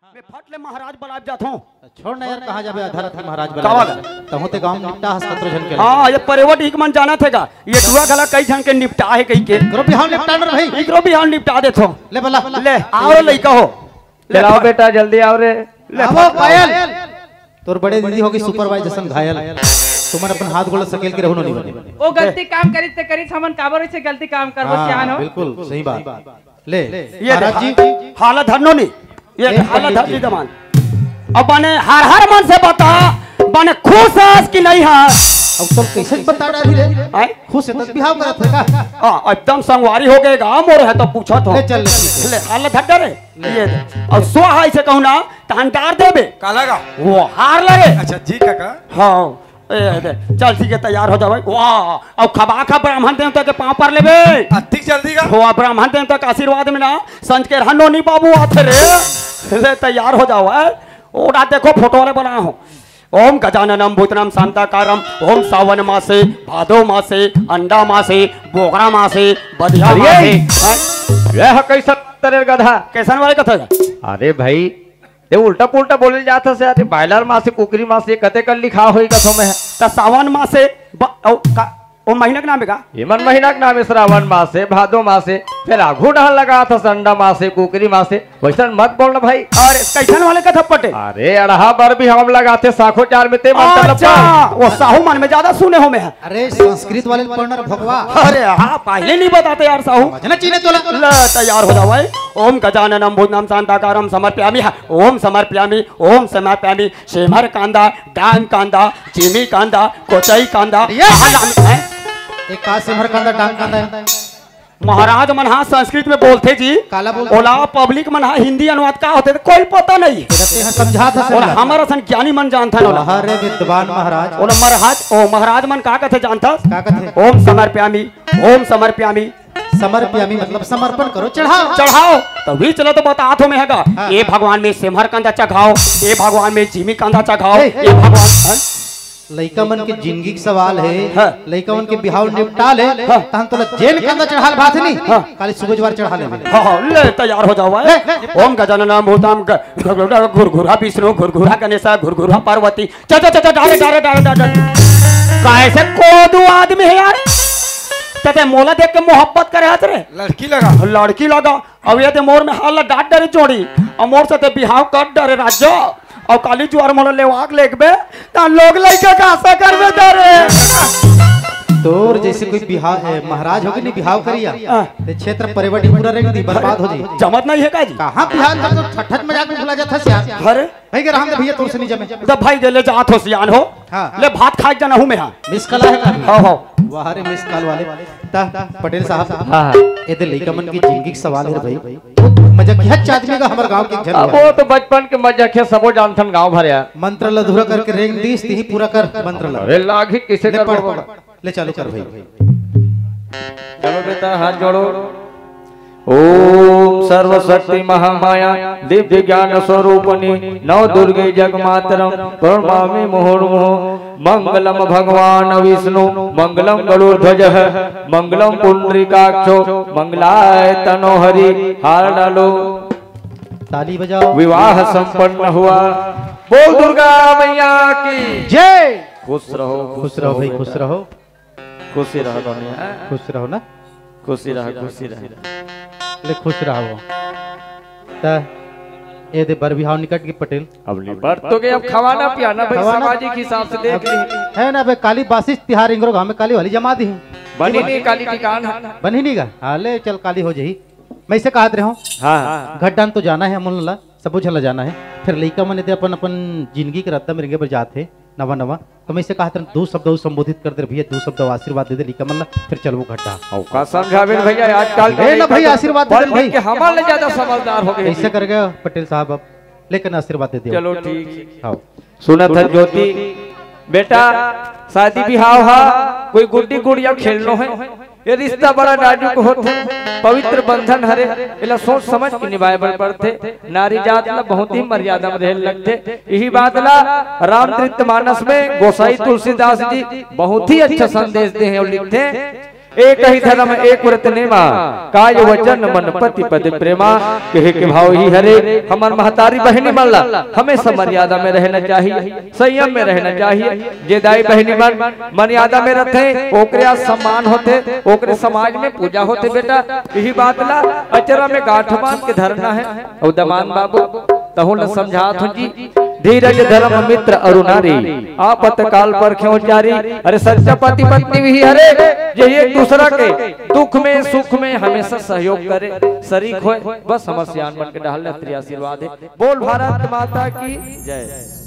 मैं फट ले महाराज बलाब जात हूं। छोड़ ना यार, कहां जाबे आधार थे महाराज बलाब तहु ते गांव निपटा हस 17 जन के। हां ये परेवट एक मन जाना थेगा, ये दुआ गला कई जन के निपटा है कई के। एकरो बिहाव निपटा न भाई, एकरो बिहाव निपटा देथो। ले बला ले आओ लइका हो, ले आओ बेटा जल्दी आओ रे। आवो पायल, तोर बड़े दीदी होगी सुपरवाइजर घायल, तुमन अपन हाथ गोड़ सकेल के रहनो नहीं बने। ओ गलती काम करी ते करी हमन काबर से गलती काम करबो जान हो। बिल्कुल सही बात। ले ये महाराज जी हालत धरनो नहीं, ये हालत धर ली दमान। अब बने हर हर मन से बता बने खुश है कि नहीं है। अब तो कैसे बता डाली रे, आए खुश है तो बिहाव करत है का। हां एकदम संगवारी हो गए गा मोर है तो पूछत हो। ले चल ले हालत धर रे ये और सो है से कहू ना तहनदार देबे काला गा वो हार लगे। अच्छा जी काका। हां चल ठीक है तैयार हो जा भाई। वाह अब खबा खा ब्राह्मण देवता के पांव पर लेबे। ठीक जल्दी का हो ब्राह्मण देवता का आशीर्वाद में ना संज के रहनो नहीं बाबू आथे रे तैयार हो जाओ है। ओड़ा देखो फोटो वाले बना हो। ओम गजाननम भूतनम शांताकारम ओम सावन मासे भादो मासे अंडा मासे बोगरा मासे बधिया मासे। यह कैसा तेरे गधा कैसन वाले कथा अरे भाई ते उल्टा पुल्टा बोले जाता से अरे बायलर मासे कुकरी मासे कते कर लिखा होई कथो में त सावन मासे ओ महीना के नाम है का हेमन महीना के नाम है श्रावण मासे भादो मासे फिर आघू डहल लगा था संडा मासे कुकरी मासे वैसन मत बोलना भाई। और कैसन वाले कथा पटे अरे अड़हा बार भी हम लगाते साखो चार में ते मन अच्छा वो साहू मन में ज्यादा सुने हो में है। अरे संस्कृत वाले पढ़ना भगवा। अरे हाँ पहले नहीं बताते यार साहू जना चीने तोला तैयार हो जाओ भाई। ओम गजाननम भूतनम शांताकारम समर्पयामि ओम समर्पयामि ओम समर्पयामि शेमर कांदा डांग कांदा चीनी कांदा कोचई कांदा एक का सिमर कांदा डांग कांदा है। महाराज मनहा संस्कृत में बोलते जी काला बोलते ओला पब्लिक मनहा हिंदी अनुवाद का होते कोई पता नहीं समझा था और हमारा सन ज्ञानी मन जानता है। अरे विद्वान महाराज और महाराज ओ महाराज मन का कहते जानता का कहते ओम समर्पयामि ओम समर्पयामि समर्पयामि मतलब समर्पण करो चढ़ाओ चढ़ाओ तभी चलो तो बता तो में हैगा। ये भगवान में सिमहर कांदा चढ़ाओ, ये भगवान में जीमी कांदा चढ़ाओ, ये भगवान लइका मन के जिंदगी के सवाल है। लइका मन के बिहाव निपटा ले तहन तोला जेल कांदा चढ़ाल बात नहीं खाली सुबजवार चढ़ा ले। हां ले तैयार हो जाओ भाई। ओम गजाननम भूतम घुरघुरा विष्णु घुरघुरा गणेश घुरघुरा पार्वती च डारे डारे डारे कैसे को दो आदमी है यार तते मोला देख के मोहब्बत करे हाथ रे लड़की लगा अब ये मोर में हाल डाट डरे जोड़ी और मोर से बिहाव कर डरे राज्य और काली जुआर मोला लेवाक लेकबे ता लोग लइका का आशा करबे डरे। तोर जैसे कोई बिहाव महाराज होगी नहीं बिहाव करिया ते क्षेत्र परिवटी पूरा रेंग दी बर्बाद हो जाई। जमत नहीं है का जी कहां बिहाव कर तो ठठठ मजाक में भुला जाता सियान। अरे भाई के रहम दे भैया तोर से नहीं जमे जब भाई ले जात हो सियान हो ले भात खाए जाना हूं मैं हां मिस कला है हां हां वाह रे मिस कॉल वाले ता पटेल साहब हां ए दे लइका मन की जिंदगी के सवाल है भाई। मजाकिया आदमी का हमर गांव के अब वो तो बचपन के मजाकिया सबो जानथन गांव भर यार। मंत्र अधूरा करके रेंग दीस ती पूरा कर मंत्र अरे लागी किसे कर ले चालू कर भाई। चलो बेटा हाथ जोड़ो। ओम सर्वशक्ति महामाया दिव्य ज्ञान स्वरूपनी नव दुर्गे जगमातरम प्रणमामि मुहुर्मुहुः मंगलम भगवान विष्णु मंगलम गरुड़ध्वजः मंगलम पुंडरीकाक्षो मंगलाय तनोहरि। हार डालो ताली बजाओ। विवाह संपन्न हुआ। बोल दुर्गा मैया की जय। खुश रहो भाई खुश रहो खुशी रहो दुनिया खुश रहो ना खुशी रहो ले खुश रहो ता ए दे बर बिहाव निकट के पटेल अब बर तो के अब खवाना पियाना भाई सामाजिक हिसाब से देख ली है ना भाई काली बासिश तिहार इंगरो गांव में काली वाली जमा दी बनी नहीं काली ठिकान बनी नहीं का हां ले चल काली हो जही। मैं इसे कहत रहा हूं हां घटडान तो जाना है अमन ला सब झला जाना है फिर लइका मन दे अपन अपन जिंदगी के रत्ता में रिंगे पर जाते नवा नवा तो मैं इसे कहत रहा दो शब्द संबोधित कर दे भैया दो शब्द आशीर्वाद दे दे लइका मन फिर चल वो घटा औ का समझावे भैया आजकल ए ना भाई आशीर्वाद दे भाई के हमारे ज्यादा समझदार हो गए ऐसे कर गए पटेल साहब अब लेकिन आशीर्वाद दे दियो। चलो ठीक हां सुनत है ज्योति बेटा शादी बिहाव हा कोई गुड्डी गुड़िया खेलनो है ये रिश्ता बड़ा नाजुक होते पवित्र बंधन हरे इला सोच समझ के निभाए पड़ते। नारी जात ला बहुत ही मर्यादा में रह लगते। यही बात ला रामचरित मानस में गोसाई तुलसीदास जी बहुत ही अच्छा संदेश दे हैं और लिखते एक ही धर्म एक व्रत नेमा, काय वचन मन पति पद प्रेमा, कहे के भाव ही हरे। हमार महतारी बहनी मल्ला हमेशा मर्यादा में रहना चाहिए, संयम में रहना चाहिए। जे दाई बहनी मन मर्यादा में रहते ओकरे सम्मान होते, ओकरे समाज में पूजा होते। बेटा यही बात ला अचरा में गांठ बांध के धरना है। और दमान बाबू तहु न समझात हूं जी, धीरज धर्म मित्र अरुणारी, आपत काल पर क्यों जारी। अरे सच्चा पति पत्नी भी हरे जे एक दूसरा के दुख में सुख में हमेशा सहयोग करे, शरीक होए। बस समस्या बन के डाल आशीर्वाद है। बोल भारत माता की जय।